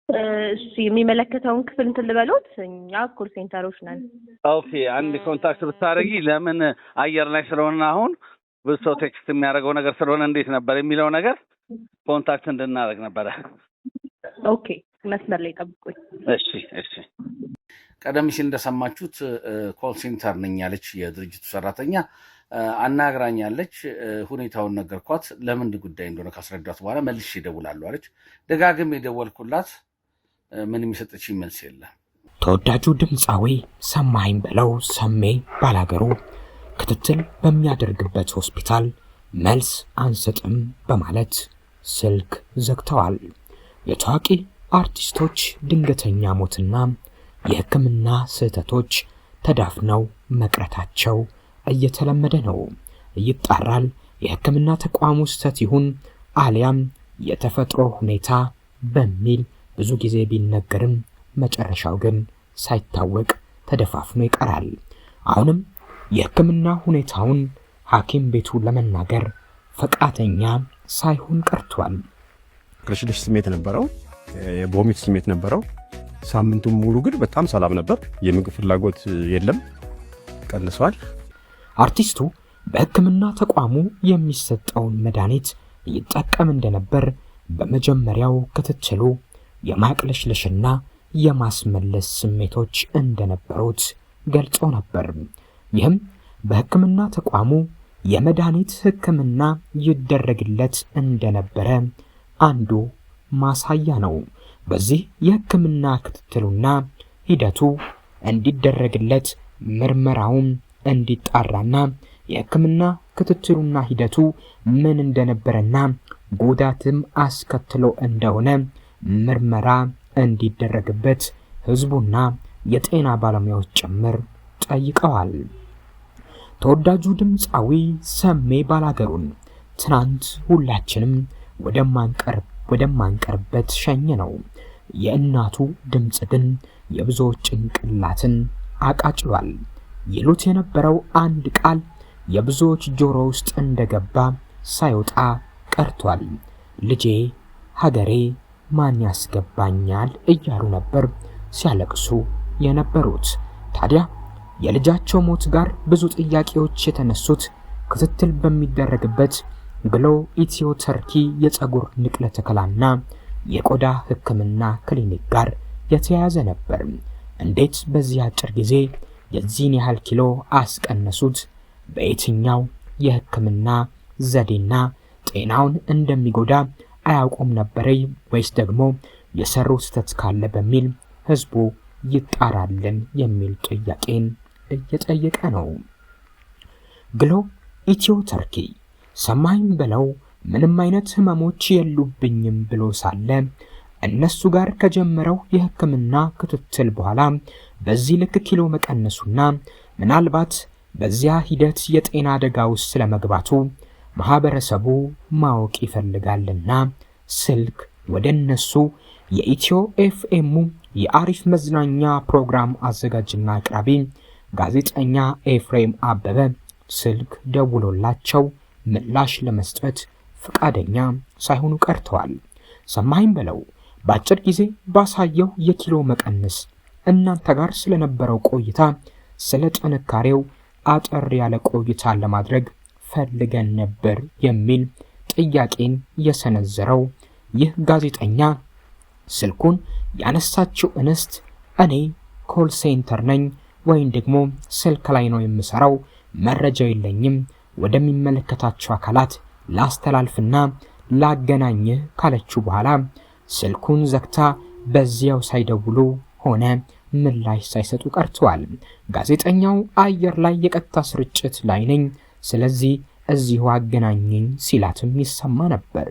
እሺ የሚመለከተውን ክፍል እንትን ልበሉት እኛ ኮል ሴንተሮች ነን። ኦኬ አንድ ኮንታክት ብታረጊ ለምን አየር ላይ ስለሆነ አሁን ብዙ ሰው ቴክስት የሚያደርገው ነገር ስለሆነ እንዴት ነበር የሚለው ነገር ኮንታክት እንድናደርግ ነበረ። ኦኬ መስመር ላይ ጠብቁኝ። እሺ እሺ። ቀደም ሲል እንደሰማችሁት ኮል ሴንተር ነኝ ያለች የድርጅቱ ሰራተኛ አናግራኛለች። ሁኔታውን ነገርኳት። ለምን ጉዳይ እንደሆነ ካስረዳት በኋላ መልሼ እደውላለሁ አለች። ደጋግሜ የደወልኩላት ምንም የሰጠችኝ መልስ የለም። ተወዳጁ ድምፃዊ ሰማኸኝ በለው ሰሜ ባላገሩ ክትትል በሚያደርግበት ሆስፒታል መልስ አንሰጥም በማለት ስልክ ዘግተዋል። የታዋቂ አርቲስቶች ድንገተኛ ሞትና የሕክምና ስህተቶች ተዳፍነው መቅረታቸው እየተለመደ ነው። ይጣራል። የሕክምና ተቋሙ ስህተት ይሁን አሊያም የተፈጥሮ ሁኔታ በሚል ብዙ ጊዜ ቢነገርም መጨረሻው ግን ሳይታወቅ ተደፋፍኖ ይቀራል። አሁንም የሕክምና ሁኔታውን ሐኪም ቤቱ ለመናገር ፈቃደኛ ሳይሆን ቀርቷል። ክርሽልሽ ስሜት ነበረው፣ የቮሚት ስሜት ነበረው። ሳምንቱን ሙሉ ግን በጣም ሰላም ነበር። የምግብ ፍላጎት የለም፣ ቀንሷል። አርቲስቱ በሕክምና ተቋሙ የሚሰጠውን መድኃኒት ይጠቀም እንደነበር በመጀመሪያው ክትትሉ የማቅለሽለሽና የማስመለስ ስሜቶች እንደነበሩት ገልጾ ነበር። ይህም በሕክምና ተቋሙ የመድኃኒት ሕክምና ይደረግለት እንደነበረ አንዱ ማሳያ ነው። በዚህ የሕክምና ክትትሉና ሂደቱ እንዲደረግለት ምርመራውን እንዲጣራና የሕክምና ክትትሉና ሂደቱ ምን እንደነበረና ጉዳትም አስከትሎ እንደሆነ ምርመራ እንዲደረግበት ህዝቡና የጤና ባለሙያዎች ጭምር ጠይቀዋል። ተወዳጁ ድምፃዊ ሰሜ ባላገሩን ትናንት ሁላችንም ወደማንቀርበት ሸኘ ነው። የእናቱ ድምፅ ግን የብዙዎች ጭንቅላትን አቃጭሏል። ይሉት የነበረው አንድ ቃል የብዙዎች ጆሮ ውስጥ እንደገባ ሳይወጣ ቀርቷል። ልጄ ሀገሬ ማን ያስገባኛል እያሉ ነበር ሲያለቅሱ የነበሩት። ታዲያ የልጃቸው ሞት ጋር ብዙ ጥያቄዎች የተነሱት ክትትል በሚደረግበት ግሎ ኢትዮ ተርኪ የፀጉር ንቅለ ተከላና የቆዳ ሕክምና ክሊኒክ ጋር የተያያዘ ነበር። እንዴት በዚህ አጭር ጊዜ የዚህን ያህል ኪሎ አስቀነሱት? በየትኛው የሕክምና ዘዴና ጤናውን እንደሚጎዳ አያውቁም ነበር ወይስ ደግሞ የሰሩት ስህተት ካለ በሚል ህዝቡ ይጣራልን የሚል ጥያቄን እየጠየቀ ነው። ግሎ ኢትዮ ተርኪ ሰማኸኝ በለው ምንም አይነት ህመሞች የሉብኝም ብሎ ሳለ እነሱ ጋር ከጀመረው የሕክምና ክትትል በኋላ በዚህ ልክ ኪሎ መቀነሱና ምናልባት በዚያ ሂደት የጤና አደጋ ውስጥ ስለመግባቱ ማህበረሰቡ ማወቅ ይፈልጋልና ስልክ ወደ እነሱ የኢትዮ ኤፍኤም የአሪፍ መዝናኛ ፕሮግራም አዘጋጅና አቅራቢ ጋዜጠኛ ኤፍሬም አበበ ስልክ ደውሎላቸው ምላሽ ለመስጠት ፈቃደኛ ሳይሆኑ ቀርተዋል። ሰማኸኝ በለው በአጭር ጊዜ ባሳየው የኪሎ መቀነስ እናንተ ጋር ስለነበረው ቆይታ ስለ ጥንካሬው አጠር ያለ ቆይታ ለማድረግ ፈልገን ነበር የሚል ጥያቄን የሰነዘረው ይህ ጋዜጠኛ ስልኩን ያነሳችው እንስት እኔ ኮል ሴንተር ነኝ ወይም ደግሞ ስልክ ላይ ነው የምሰራው፣ መረጃ የለኝም፣ ወደሚመለከታቸው አካላት ላስተላልፍና ላገናኝህ ካለችው በኋላ ስልኩን ዘግታ በዚያው ሳይደውሉ ሆነ ምላሽ ሳይሰጡ ቀርተዋል። ጋዜጠኛው አየር ላይ የቀጥታ ስርጭት ላይ ነኝ፣ ስለዚህ እዚሁ አገናኘኝ ሲላትም ይሰማ ነበር።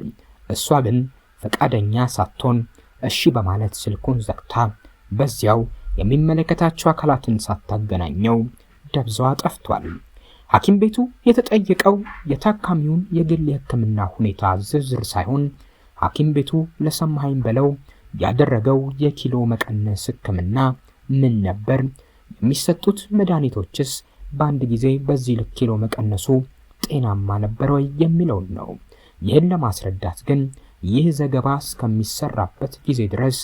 እሷ ግን ፈቃደኛ ሳትሆን እሺ በማለት ስልኩን ዘግታ በዚያው የሚመለከታቸው አካላትን ሳታገናኘው ደብዛዋ ጠፍቷል። ሐኪም ቤቱ የተጠየቀው የታካሚውን የግል የሕክምና ሁኔታ ዝርዝር ሳይሆን ሐኪም ቤቱ ለሰማኸኝ በለው ያደረገው የኪሎ መቀነስ ሕክምና ምን ነበር፣ የሚሰጡት መድኃኒቶችስ በአንድ ጊዜ በዚህ ልክ ኪሎ መቀነሱ ጤናማ ነበር ወይ የሚለውን ነው። ይህን ለማስረዳት ግን ይህ ዘገባ እስከሚሰራበት ጊዜ ድረስ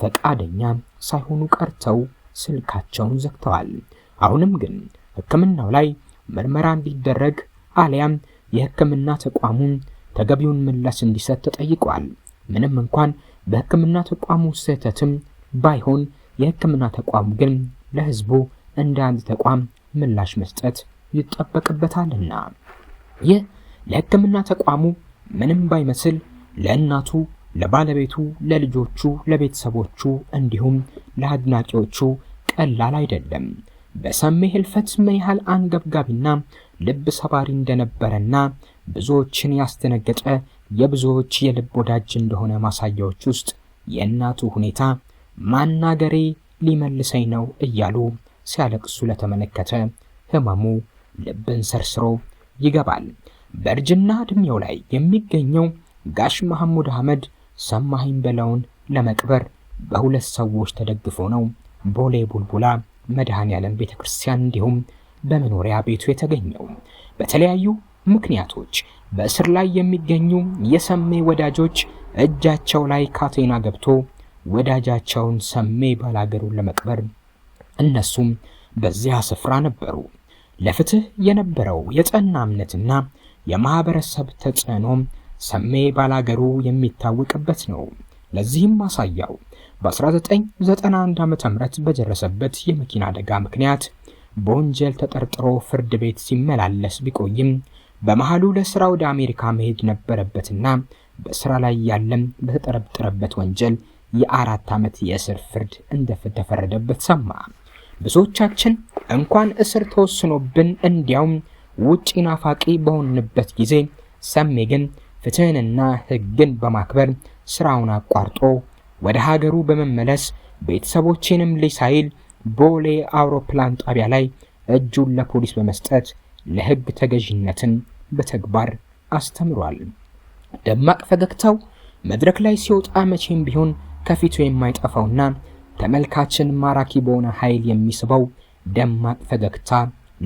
ፈቃደኛ ሳይሆኑ ቀርተው ስልካቸውን ዘግተዋል። አሁንም ግን ሕክምናው ላይ ምርመራ እንዲደረግ አሊያም የሕክምና ተቋሙን ተገቢውን ምላሽ እንዲሰጥ ተጠይቋል። ምንም እንኳን በሕክምና ተቋሙ ስህተትም ባይሆን የሕክምና ተቋሙ ግን ለህዝቡ እንደ አንድ ተቋም ምላሽ መስጠት ይጠበቅበታልና ይህ ለሕክምና ተቋሙ ምንም ባይመስል ለእናቱ፣ ለባለቤቱ፣ ለልጆቹ፣ ለቤተሰቦቹ እንዲሁም ለአድናቂዎቹ ቀላል አይደለም። በሰሜ ህልፈት ምን ያህል አንገብጋቢና ልብ ሰባሪ እንደነበረና ብዙዎችን ያስደነገጠ የብዙዎች የልብ ወዳጅ እንደሆነ ማሳያዎች ውስጥ የእናቱ ሁኔታ ማናገሬ ሊመልሰኝ ነው እያሉ ሲያለቅሱ ለተመለከተ ህመሙ ልብን ሰርስሮ ይገባል። በእርጅና ዕድሜው ላይ የሚገኘው ጋሽ መሐሙድ አህመድ ሰማኸኝ በለውን ለመቅበር በሁለት ሰዎች ተደግፎ ነው ቦሌ ቡልቡላ መድኃኔዓለም ቤተክርስቲያን እንዲሁም በመኖሪያ ቤቱ የተገኘው። በተለያዩ ምክንያቶች በእስር ላይ የሚገኙ የሰሜ ወዳጆች እጃቸው ላይ ካቴና ገብቶ ወዳጃቸውን ሰሜ ባላገሩን ለመቅበር እነሱም በዚያ ስፍራ ነበሩ። ለፍትህ የነበረው የጸና እምነትና የማህበረሰብ ተጽዕኖ ሰሜ ባላገሩ የሚታወቅበት ነው። ለዚህም ማሳያው በ1991 ዓ.ም በደረሰበት የመኪና አደጋ ምክንያት በወንጀል ተጠርጥሮ ፍርድ ቤት ሲመላለስ ቢቆይም በመሃሉ ለስራ ወደ አሜሪካ መሄድ ነበረበትና በስራ ላይ ያለም በተጠረጠረበት ወንጀል የ4 ዓመት የእስር ፍርድ እንደተፈረደበት ሰማ። ብዙዎቻችን እንኳን እስር ተወስኖብን እንዲያውም ውጪ ናፋቂ በሆንበት ጊዜ ሰሜ ግን ፍትህንና ህግን በማክበር ስራውን አቋርጦ ወደ ሀገሩ በመመለስ ቤተሰቦቼንም ሊሳይል ቦሌ አውሮፕላን ጣቢያ ላይ እጁን ለፖሊስ በመስጠት ለህግ ተገዥነትን በተግባር አስተምሯል። ደማቅ ፈገግታው መድረክ ላይ ሲወጣ መቼም ቢሆን ከፊቱ የማይጠፋውና ተመልካችን ማራኪ በሆነ ኃይል የሚስበው ደማቅ ፈገግታ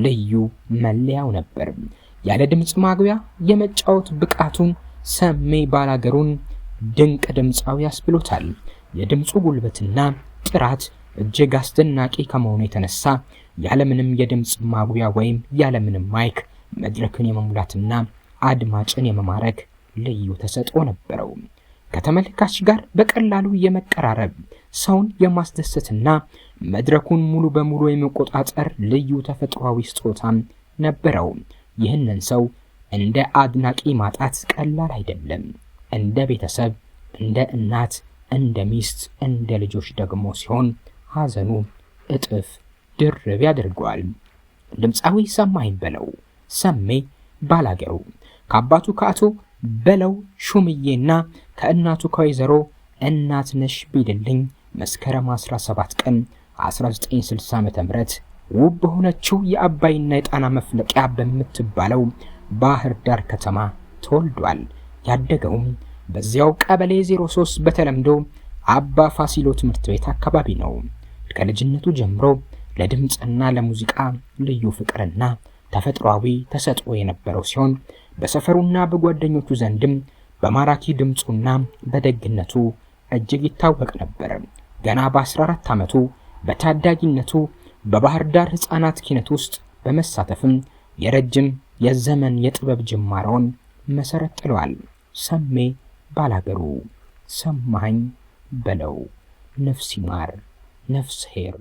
ልዩ መለያው ነበር። ያለ ድምጽ ማጉያ የመጫወት ብቃቱን ሰሜ ባላገሩን ድንቅ ድምጻዊ ያስብሎታል። የድምጹ ጉልበትና ጥራት እጅግ አስደናቂ ከመሆኑ የተነሳ ያለምንም የድምጽ ማጉያ ወይም ያለምንም ማይክ መድረክን የመሙላትና አድማጭን የመማረክ ልዩ ተሰጥኦ ነበረው። ከተመልካች ጋር በቀላሉ የመቀራረብ ሰውን የማስደሰትና መድረኩን ሙሉ በሙሉ የመቆጣጠር ልዩ ተፈጥሯዊ ስጦታም ነበረው። ይህንን ሰው እንደ አድናቂ ማጣት ቀላል አይደለም። እንደ ቤተሰብ፣ እንደ እናት፣ እንደ ሚስት፣ እንደ ልጆች ደግሞ ሲሆን ሐዘኑ እጥፍ ድርብ ያደርገዋል። ድምፃዊ ሰማኸኝ በለው ሰሜ ባላገሩ ከአባቱ ከአቶ በለው ሹምዬና ከእናቱ ከወይዘሮ እናትነሽ ቢልልኝ መስከረም 17 ቀን 1960 ዓ.ም ውብ በሆነችው የአባይና የጣና መፍለቂያ በምትባለው ባህር ዳር ከተማ ተወልዷል። ያደገውም በዚያው ቀበሌ 03 በተለምዶ አባ ፋሲሎ ትምህርት ቤት አካባቢ ነው። ከልጅነቱ ጀምሮ ለድምጽና ለሙዚቃ ልዩ ፍቅርና ተፈጥሯዊ ተሰጥኦ የነበረው ሲሆን በሰፈሩና በጓደኞቹ ዘንድም በማራኪ ድምጹና በደግነቱ እጅግ ይታወቅ ነበር። ገና በ14 ዓመቱ በታዳጊነቱ በባህር ዳር ህፃናት ኪነት ውስጥ በመሳተፍም የረጅም የዘመን የጥበብ ጅማሮን መሰረት ጥሏል። ሰሜ ባላገሩ ሰማኸኝ በለው ነፍስ ይማር ነፍስ ሄር